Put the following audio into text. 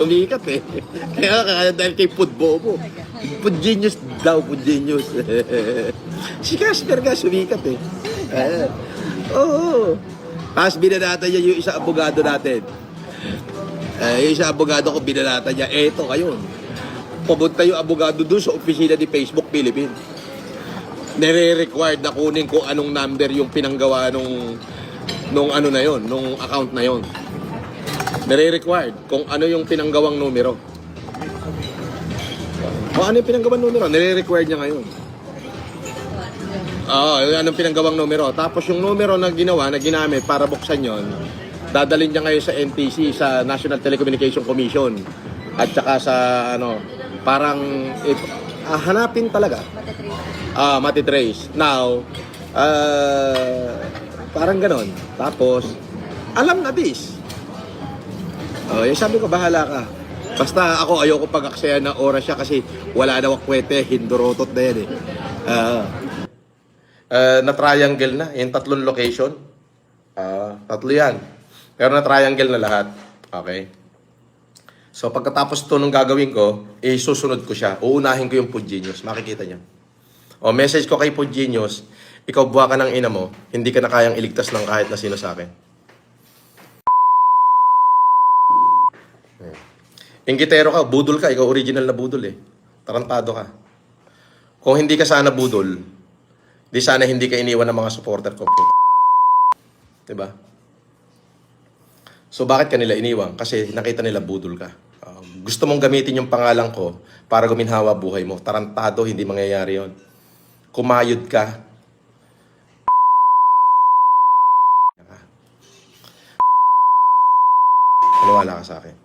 sumikat eh. Kaya dahil kay Food Bobo. Food Genius daw, Food Genius. Si Casper nga sumikat eh. Oo. Tapos binanata niya yung isang abogado natin. Yung isang abogado ko binanata niya, eto kayo. Pumunta yung abogado doon sa opisina ni Facebook Philippines. Nire-required na kunin kung anong number yung pinanggawa nung ano na yon, nung account na yon. Nire-required kung ano yung pinanggawang numero. Kung ano yung pinanggawang numero, nire-required niya ngayon. Anong pinanggawang numero. Tapos yung numero na ginawa, na ginamit para buksan yon, dadalhin niya ngayon sa NTC, sa National Telecommunication Commission. At saka sa ano, parang hanapin talaga. Matitrace. Now, parang ganon. Tapos, alam na this. Yung sabi ko, bahala ka. Basta ako, ayoko pag-aksaya ng oras siya kasi wala na wakwete, hindorotot na yan eh. Na-triangle na, yung tatlong location. Tatlo yan. Pero na-triangle na lahat. Okay. So, pagkatapos ito nung gagawin ko, susunod ko siya. Uunahin ko yung Food Genius. Makikita niyo. Message ko kay Food Genius, ikaw buha ka ng ina mo, hindi ka na kayang iligtas ng kahit na sino sa akin. Inggitero ka, budol ka, ikaw original na budol eh. Tarantado ka. Kung hindi ka sana budol, di sana hindi ka iniwan ng mga supporter ko. Diba? So bakit kanila iniwan? Kasi nakita nila budol ka. Gusto mong gamitin yung pangalan ko para guminhawa buhay mo. Tarantado, hindi mangyayari yon. Kumayod ka. Maniwala ka sa akin.